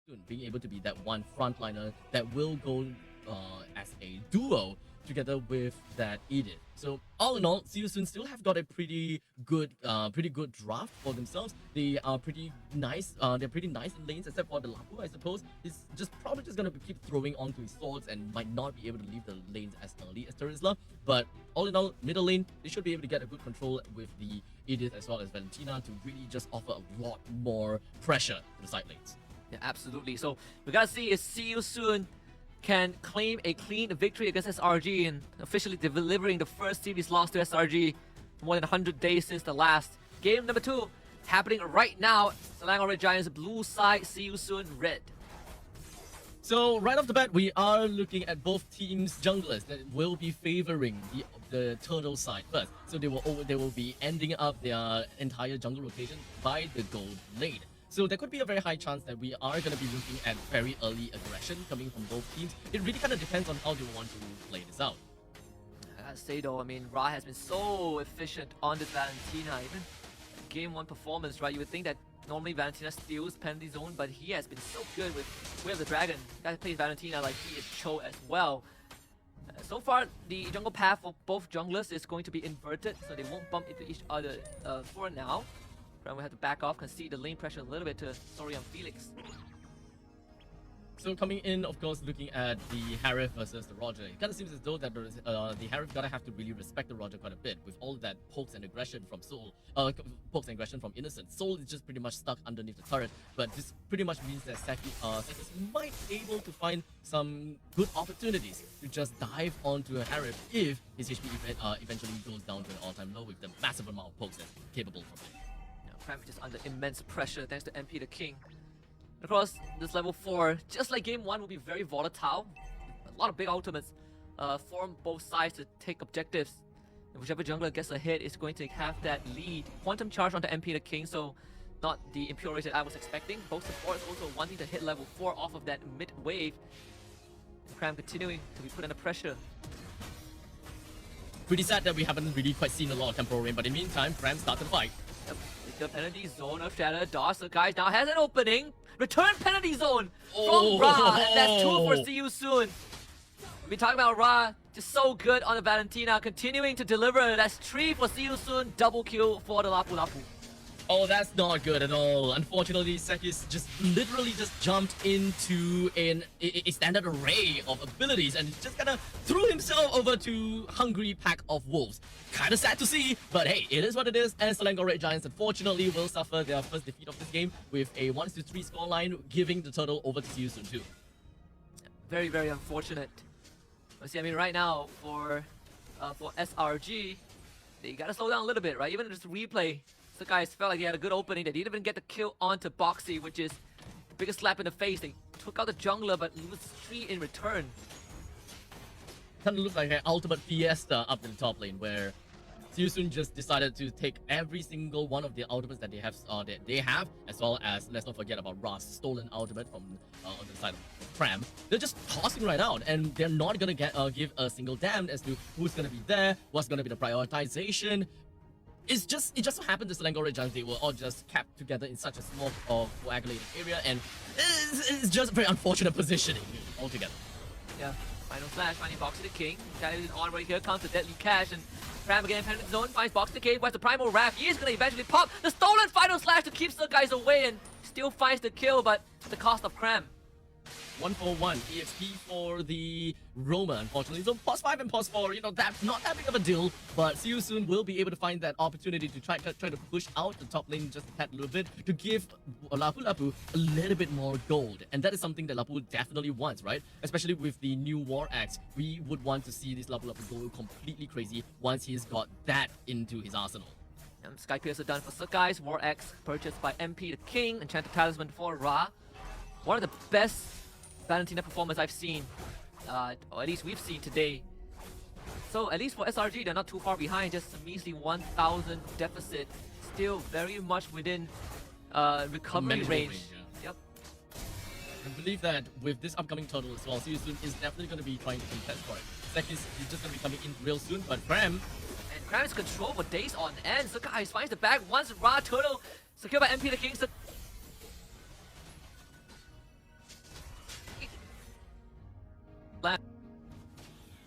soon being able to be that one frontliner that will go as a duo together with that Edith. So all in all, Soon still have got a pretty good draft for themselves. They are pretty nice. They're pretty nice in lanes, except for the Lapu, I suppose. He's probably just gonna keep throwing onto his swords and might not be able to leave the lanes as early as Terizla. But all in all, middle lane, they should be able to get a good control with the Edith as well as Valentina to really just offer a lot more pressure to the side lanes. Yeah, absolutely. So we gotta see if Soon can claim a clean victory against SRG and officially delivering the first series loss to SRG more than 100 days since the last. Game number 2 happening right now. SALADGON Red Giants blue side, see you soon red. So right off the bat, we are looking at both teams' junglers that will be favoring the turtle side first. So they will be ending up their entire jungle rotation by the gold lane. So there could be a very high chance that we are going to be looking at very early aggression coming from both teams. It really kind of depends on how they want to play this out. I gotta say though, I mean, Ra has been so efficient on this Valentina. Even game 1 performance, right? You would think that normally Valentina steals penalty zone, but he has been so good with Way of the Dragon. Guy plays Valentina like he is Cho as well. So far, the jungle path for both junglers is going to be inverted, so they won't bump into each other for now. We have to back off, concede the lane pressure a little bit to Sorian Felix. So coming in, of course, looking at the Harith versus the Roger, it kind of seems as though that the Harith gotta have to really respect the Roger quite a bit with all that pokes and aggression from Soul, pokes and aggression from Innocent. Soul is just pretty much stuck underneath the turret, but this pretty much means that Sakis might be able to find some good opportunities to just dive onto a Harith if his HP eventually goes down to an all-time low with the massive amount of pokes that's capable from him. Cram just under immense pressure thanks to MP the King. Of course, this level 4, just like game 1, will be very volatile. A lot of big ultimates form both sides to take objectives. And whichever jungler gets ahead is going to have that lead. Quantum charge onto MP the King, so not the impure rage that I was expecting. Both supports also wanting to hit level 4 off of that mid wave. Cram continuing to be put under pressure. Pretty sad that we haven't really quite seen a lot of temporal rain, but in the meantime, Cram started the fight. Yep. The penalty zone of Shadow Dodge. The guys now has an opening. Return penalty zone from Ra. And that's 2 for See You Soon. We've been talking about Ra. Just so good on the Valentina. Continuing to deliver. That's 3 for See You Soon. Double kill for the Lapu Lapu. Oh, that's not good at all. Unfortunately, Sakis just literally just jumped into a standard array of abilities and just kind of threw himself over to hungry pack of wolves. Kind of sad to see, but hey, it is what it is. And SALADGON Red Giants unfortunately will suffer their first defeat of this game with a 1-3 scoreline, giving the turtle over to See You Soon too. Very, very unfortunate. But see, I mean, right now for SRG, they gotta slow down a little bit, right? Even just replay. The guys felt like they had a good opening. They didn't even get the kill onto Boxy, which is the biggest slap in the face. They took out the jungler, but lose 3 in return. Kind of looked like an ultimate fiesta up in the top lane, where Soon just decided to take every single one of the ultimates that they have, as well as, let's not forget about Ra's stolen ultimate from on the side of Cram. They're just tossing right out, and they're not gonna give a single damn as to who's gonna be there, what's gonna be the prioritization. It just so happened that SALADGON Red Giants, they were all just kept together in such a small coagulated area, and it's just a very unfortunate positioning altogether. Yeah, final slash, finding Boxy the King. That is on right here, comes the Deadly Cash, and Cram again, penalty zone, finds Boxy the King, finds the Primal Wrath. He is gonna eventually pop the stolen final slash to keep the guys away, and still finds the kill, but at the cost of Cram. 1-for-1 EXP for the Roma, unfortunately. So pos 5 and pos 4, you know, that's not that big of a deal, but See You Soon will be able to find that opportunity to try to push out the top lane just a tad little bit to give Lapu Lapu a little bit more gold. And that is something that Lapu definitely wants, right? Especially with the new War Axe, we would want to see this Lapu Lapu go completely crazy once he's got that into his arsenal. Sky Piercer done for Sakai's War Axe, purchased by MP the King, Enchanted Talisman for Ra. One of the best Valentina performance I've seen, or at least we've seen today. So at least for SRG, they're not too far behind, just a measly 1,000 deficit. Still very much within recovery range. Yeah. Yep. I believe that with this upcoming turtle as well, See You Soon is definitely going to be trying to contest for it. Sakis is just going to be coming in real soon, but Cram... And Cram is controlled for days on end. Sakai finds the bag once Ra Turtle secured by MP the King. plan.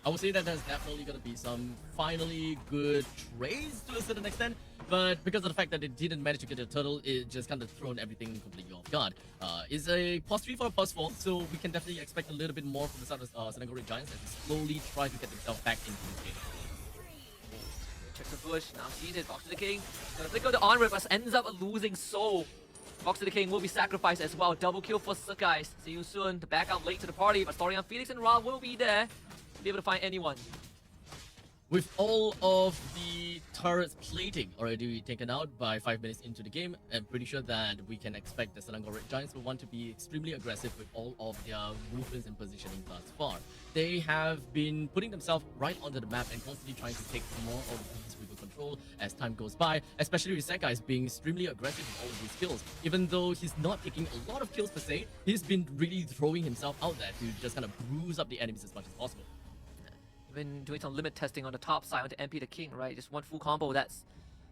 I would say that there's definitely going to be some finally good trades to a certain extent, but because of the fact that they didn't manage to get a turtle, it just kind of thrown everything completely off guard. It's a +3 for a +4, so we can definitely expect a little bit more from the side of Selangor Giants as they slowly try to get themselves back into this game. Checks the bush, now sees it, Box to the King. Gonna flick out the on but ends up losing soul. Box to the King will be sacrificed as well. Double kill for Sakai. See you soon to back out late to the party, but Story on Felix and Ra will be there. Be able to find anyone. With all of the turrets plating already taken out by 5 minutes into the game, I'm pretty sure that we can expect the Selangor Red Giants will want to be extremely aggressive with all of their movements and positioning thus far. They have been putting themselves right onto the map and constantly trying to take more of these river control as time goes by, especially with Sakai being extremely aggressive with all of these kills. Even though he's not taking a lot of kills per se, he's been really throwing himself out there to just kind of bruise up the enemies as much as possible. Been doing some limit testing on the top side onto MP the King, right? Just one full combo, that's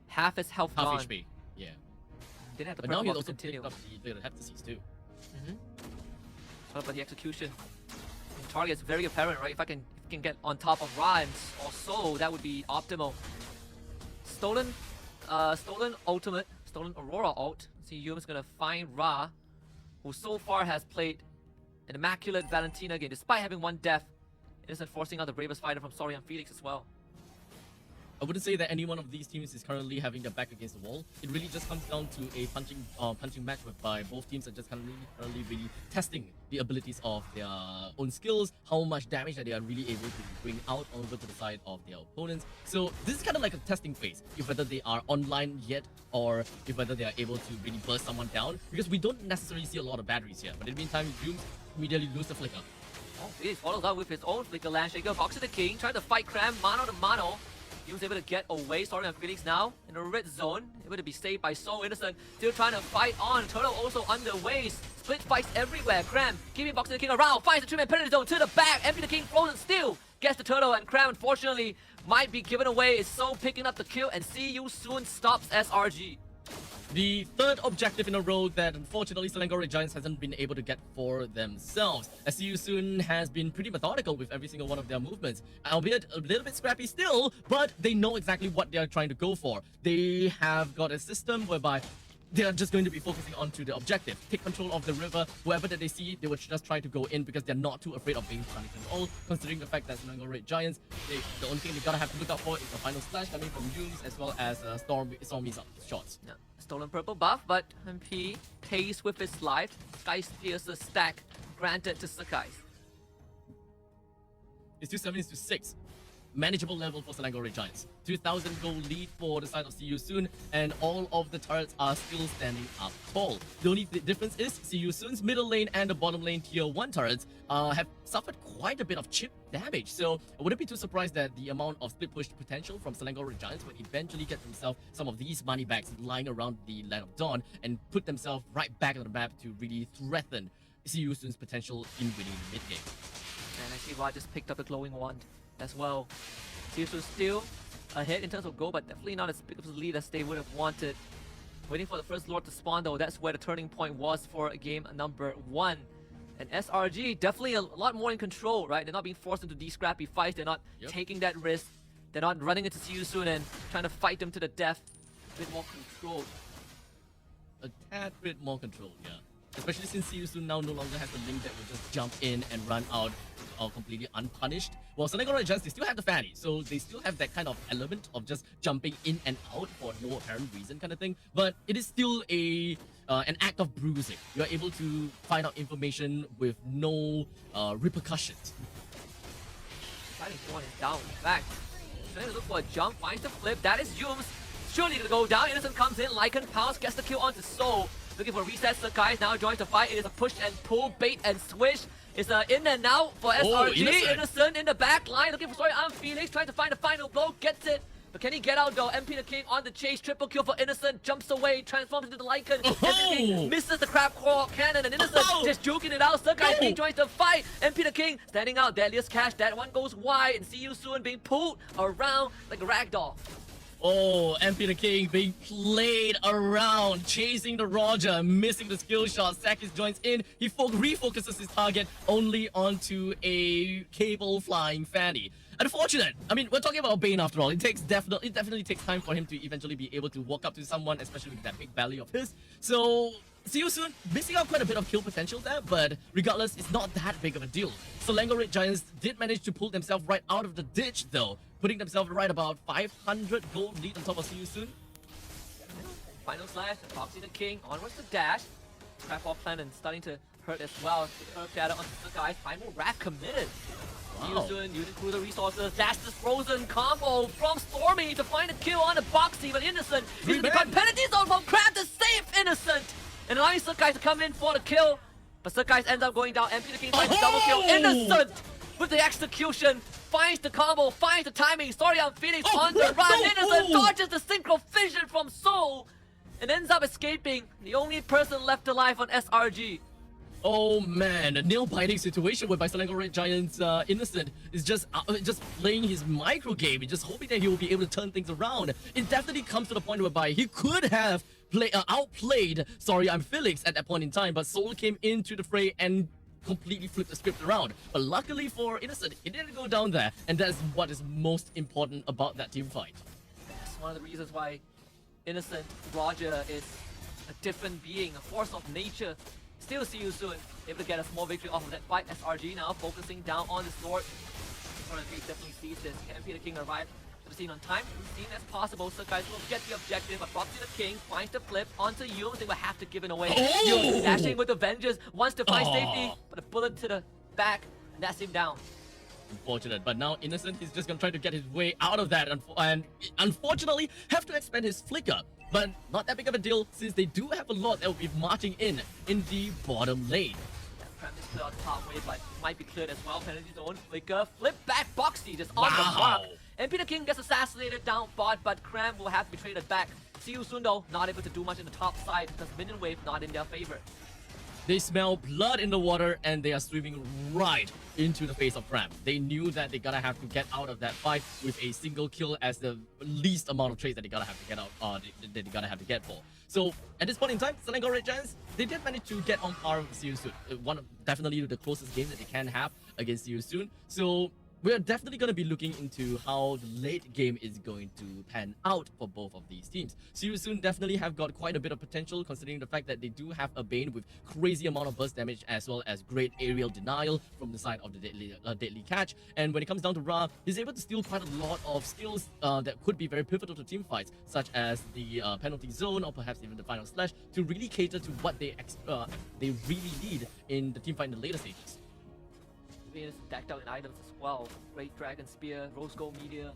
half his health Half gone. HP, yeah. Didn't have the But now he's purple also continue. picked up the hepatitis too. What about the execution? The target's very apparent, right? If I can get on top of Ra or so, that would be optimal. Stolen ultimate, stolen Aurora ult. See, Yum's gonna find Ra, who so far has played an immaculate Valentina game, despite having one death. Innocent forcing out the bravest fighter from Sorian Felix as well. I wouldn't say that any one of these teams is currently having their back against the wall. It really just comes down to a punching match whereby both teams are just currently really testing the abilities of their own skills, how much damage that they are really able to bring out over to the side of their opponents. So this is kind of like a testing phase, if whether they are online yet or if whether they are able to really burst someone down, because we don't necessarily see a lot of batteries here. But in the meantime, Doom immediately lose the flicker. Oh, Felix follows up with his own flicker land shaker. Box to the King, trying to fight Cram, mano to mano. He was able to get away. Sorry on Felix now in the red zone. Able to be saved by So Innocent. Still trying to fight on. Turtle also underway. Split fights everywhere. Cram giving Box to the King around. Finds the 3-man penalty zone to the back. MP the King frozen still. Gets the turtle, and Cram unfortunately might be given away. Is So picking up the kill, and See You Soon stops SRG. The third objective in a row that unfortunately Selangor Giants hasn't been able to get for themselves. As See You Soon has been pretty methodical with every single one of their movements, albeit a little bit scrappy still, but they know exactly what they are trying to go for. They have got a system whereby they are just going to be focusing on to the objective. Take control of the river. Whoever that they see, they would just try to go in because they're not too afraid of being punished at all, considering the fact that Selangor Red Giants, the only thing they gotta have to look out for is the final splash coming from Yumes as well as Stormy's shots. Yeah. Stolen purple buff, but MP pays with his life. Sky Piercer stack granted to Sakai. It's 2-7-6. Manageable level for Selangor Giants. 2,000 gold lead for the side of See You Soon, and all of the turrets are still standing up tall. The only difference is See You Soon's middle lane and the bottom lane tier 1 turrets have suffered quite a bit of chip damage. So I wouldn't be too surprised that the amount of split push potential from Selangor Giants would eventually get themselves some of these money bags lying around the Land of Dawn and put themselves right back on the map to really threaten See You Soon's potential in winning the mid game. And I see Ra just picked up a glowing wand as well. See You Soon still ahead in terms of goal, but definitely not as big of a lead as they would have wanted. Waiting for the first Lord to spawn though, that's where the turning point was for game number 1. And SRG definitely a lot more in control, right? They're not being forced into these scrappy fights, they're not taking that risk, they're not running into See You Soon and trying to fight them to the death. A bit more control. A tad bit more control, yeah. Especially since See You Soon now no longer has the link that will just jump in and run out completely unpunished. Well, Selangor Giants, they still have the fanny, so they still have that kind of element of just jumping in and out for no apparent reason kind of thing. But it is still an act of bruising. You are able to find out information with no repercussions. Fighting one is down. In fact, trying to look for a jump, finds the flip. That is Yums. Surely to go down. Innocent comes in. Lycan Pounce gets the kill onto Soul. Looking for reset. Sakai now joins the fight. It is a push and pull, bait and switch. It's in and out for SRG. Innocent in the back line. Looking for Story on Felix. Trying to find the final blow. Gets it. But can he get out though? MP the King on the chase. Triple kill for Innocent. Jumps away. Transforms into the Lycan. MP the King misses the crab claw cannon. And Innocent just juking it out. Sakai joins the fight. MP the King standing out. Deadliest Cash. That one goes wide. And See You Soon being pulled around like a ragdoll. Oh, MP the King being played around, chasing the Roger, missing the skill shot. Sakis joins in. He refocuses his target only onto a cable flying Fanny. Unfortunate. I mean, we're talking about Bane after all. It definitely takes time for him to eventually be able to walk up to someone, especially with that big belly of his. So see you soon. Missing out quite a bit of kill potential there, but regardless, it's not that big of a deal. Selangor Red Giants did manage to pull themselves right out of the ditch though, putting themselves right about 500 gold lead on top of See You Soon. Final slash, Foxy the King, onwards to dash. Trap off plan and starting to hurt as well. Earth Shadow onto the guys, final wrap committed. See You Soon using through the resources, dash this frozen combo from Stormy to find a kill on the Boxy, but Innocent using the penalty zone from Crab to save Innocent. And allowing Surkais to come in for the kill. But Surkais ends up going down. MP the King finds the double kill. Innocent with the execution. Finds the combo, finds the timing. Sorry, I'm Phoenix on the run. Innocent dodges the synchro vision from Soul. And ends up escaping. The only person left alive on SRG. Oh man, a nail-biting situation whereby Selangor Red Giants Innocent is just playing his micro game and just hoping that he will be able to turn things around. It definitely comes to the point whereby he could have outplayed Sorry I'm Felix at that point in time, but Soul came into the fray and completely flipped the script around. But luckily for Innocent, it didn't go down there, and that's what is most important about that team fight. That's one of the reasons why Innocent Roger is a different being, a force of nature. Still See You Soon, able to get a small victory off of that fight. SRG now focusing down on this Lord. Definitely sees this. Can MP the King arrive to the scene on time? Seen as possible, so guys will get the objective, but Foxy the King finds the flip onto Yum. They will have to give it away. Yum dashing with the Vengeance, wants to find safety, but a bullet to the back, and that's him down. Unfortunate, but now Innocent is just gonna try to get his way out of that, and unfortunately have to expend his flicker. But not that big of a deal, since they do have a lot that will be marching in the bottom lane. Prem is clear on the top wave, but might be cleared as well. Penalty zone, flicker, flip back, Boxy just on the mark. And Peter King gets assassinated down bot, but Cram will have to be traded back. See You Soon though, not able to do much in the top side because minion wave not in their favor. They smell blood in the water and they are swimming right into the face of Cram. They knew that they gotta have to get out of that fight with a single kill as the least amount of trades that they gotta have to get out, that they gotta have to get for. So at this point in time, Selangor Red Giants, they did manage to get on par with See You Soon. One of definitely the closest game that they can have against See You Soon. So we're definitely going to be looking into how the late game is going to pan out for both of these teams. See You Soon definitely have got quite a bit of potential, considering the fact that they do have a Bane with crazy amount of burst damage as well as great aerial denial from the side of the deadly catch. And when it comes down to Ra, he's able to steal quite a lot of skills that could be very pivotal to team fights, such as the penalty zone or perhaps even the final slash, to really cater to what they really need in the team fight in the later stages. Venus decked out in items as well. Great Dragon Spear, Rose Gold Meteor.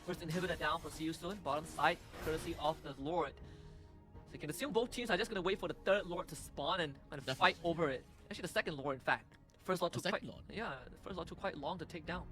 First inhibitor down for See You Soon. Bottom side, courtesy of the Lord. So you can assume both teams are just going to wait for the third Lord to spawn and kind of fight over it. Actually, the second Lord, in fact. First Lord took quite long to take down.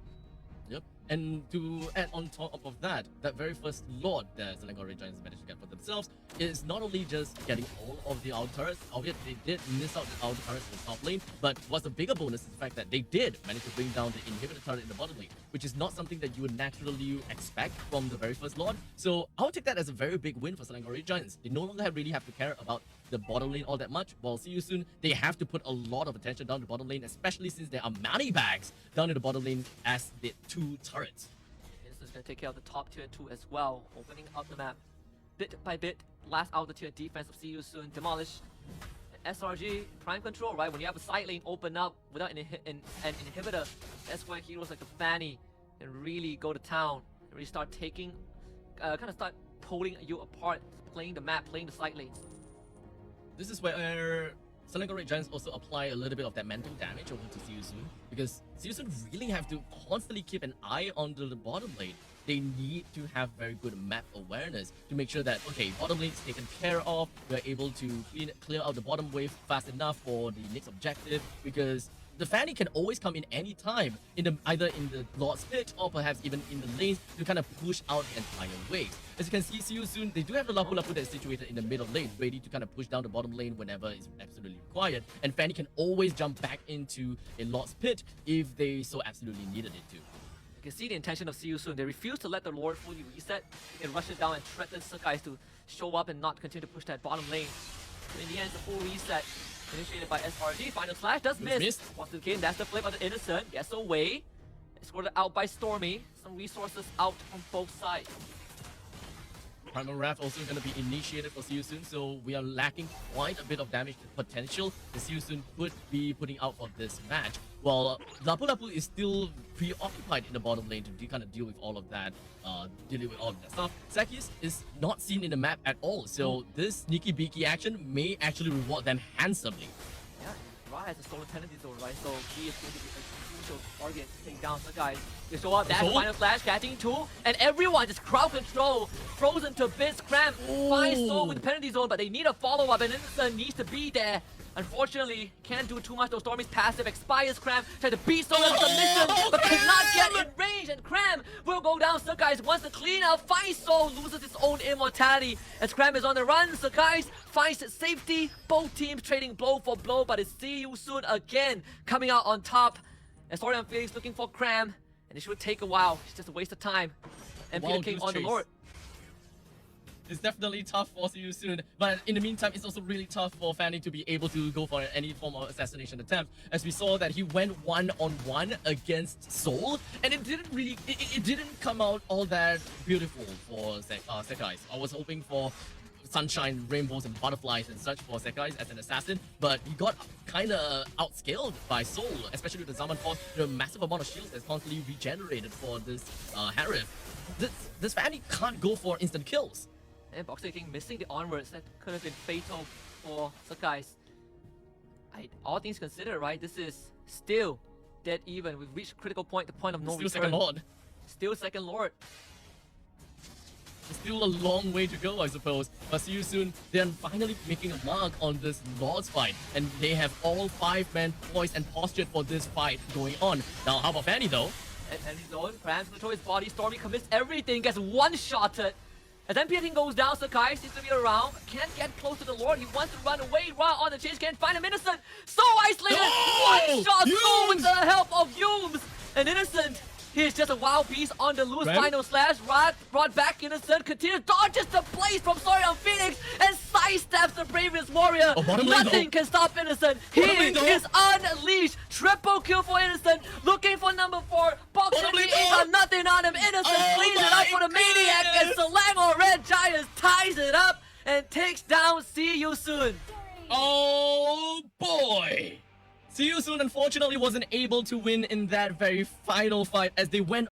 Yep. And to add on top of that, that very first Lord that Selangor Red Giants managed to get for themselves is not only just getting all of the outer turrets, albeit they did miss out the outer turrets in the top lane, but what's a bigger bonus is the fact that they did manage to bring down the inhibitor turret in the bottom lane, which is not something that you would naturally expect from the very first Lord. So I would take that as a very big win for Selangor Red Giants. They no longer really have to care about the bottom lane all that much. While See You Soon, they have to put a lot of attention down the bottom lane, especially since there are money bags down in the bottom lane as the two turrets. This is going to take care of the top tier 2 as well, opening up the map bit by bit. Last out the tier defense of See You Soon, demolish. SRG, prime control, right? When you have a side lane open up without an inhibitor, that's where heroes like the Fanny can really go to town and really start taking, kind of start pulling you apart, playing the map, playing the side lanes. This is where Selangor Red Giants also apply a little bit of that mental damage over to See You Soon, because See You Soon really have to constantly keep an eye on the bottom lane. They need to have very good map awareness to make sure that, okay, bottom lane is taken care of, we're able to clear out the bottom wave fast enough for the next objective, because the Fanny can always come in any time, either in the Lord's pit or perhaps even in the lanes to kind of push out the entire wave. As you can see you soon, they do have the Lapu Lapu that is situated in the middle lane, ready to kind of push down the bottom lane whenever it's absolutely required. And Fanny can always jump back into a Lord's pit if they so absolutely needed it to. You can see the intention of See You Soon. They refuse to let the Lord fully reset. They rush it down and threaten Sakai's to show up and not continue to push that bottom lane. So in the end, it's a full reset initiated by SRG. Final slash does miss. Wants to game. That's the flip of the Innocent. Gets away. Escorted out by Stormy. Some resources out on both sides. Primal Wrath also going to be initiated for See You Soon, so we are lacking quite a bit of damage potential that See You Soon could be putting out for this match. While Lapu Lapu is still preoccupied in the bottom lane to kind of deal with all of that, stuff. Sakis is not seen in the map at all, so this sneaky beaky action may actually reward them handsomely. Yeah, Ra has a stolen penalty zone, right? So he is going to be a crucial target to take down the guys. They show up, that final flash, catching two, and everyone just crowd control, frozen to bits, Cram, finds Soul with the penalty zone, but they need a follow-up, and Innocent needs to be there. Unfortunately, can't do too much, though Stormy's passive expires. Cram tried to beat Soul in submission, but could not get in range, and Cram will go down. Sakai's wants to clean up, finds Soul, loses his own immortality, as Cram is on the run. Sakai's finds safety, both teams trading blow for blow, but it's See You Soon again coming out on top. And Sorian Felix looking for Cram, and it should take a while. It's just a waste of time. And Peter King on the Lord. It's definitely tough for See You Soon, but in the meantime, it's also really tough for Fanny to be able to go for any form of assassination attempt. As we saw that he went one-on-one against Soul, and it didn't come out all that beautiful for Sekai. I was hoping for sunshine, rainbows, and butterflies and such for Sekai as an assassin, but he got kind of outscaled by Soul, especially with the Zaman Force, the massive amount of shields that's constantly regenerated for this Harif. This Fanny can't go for instant kills. And Boxer King missing the onwards, that could have been fatal for Sakai's. All things considered, right, this is still dead even. We've reached critical point, the point of no return. Still second Lord. Still second Lord. It's still a long way to go, I suppose. But See You Soon, they're finally making a mark on this Lord's fight. And they have all 5 men poised and postured for this fight going on. Now, how about Fanny, though? And his own, Cram's control his body, Stormy commits everything, gets one-shotted. And then Peter King goes down, Sakai seems to be around, can't get close to the Lord, he wants to run away, Ra on the chase, can't find him, Innocent, so isolated, one shot, so with the help of Yumes, and Innocent, he's just a wild beast on the loose, final slash, Ra brought back Innocent, continues, dodges the place from Sorian Phoenix, and sidesteps the bravest warrior, nothing can stop Innocent, he is unleashed, triple kill for Innocent, looking for number 4, Boxer King ain't got nothing on him, Innocent cleans it up for the Maniac, and SALADGON Red Giants ties it up and takes down See You Soon. Oh boy! See You Soon unfortunately wasn't able to win in that very final fight as they went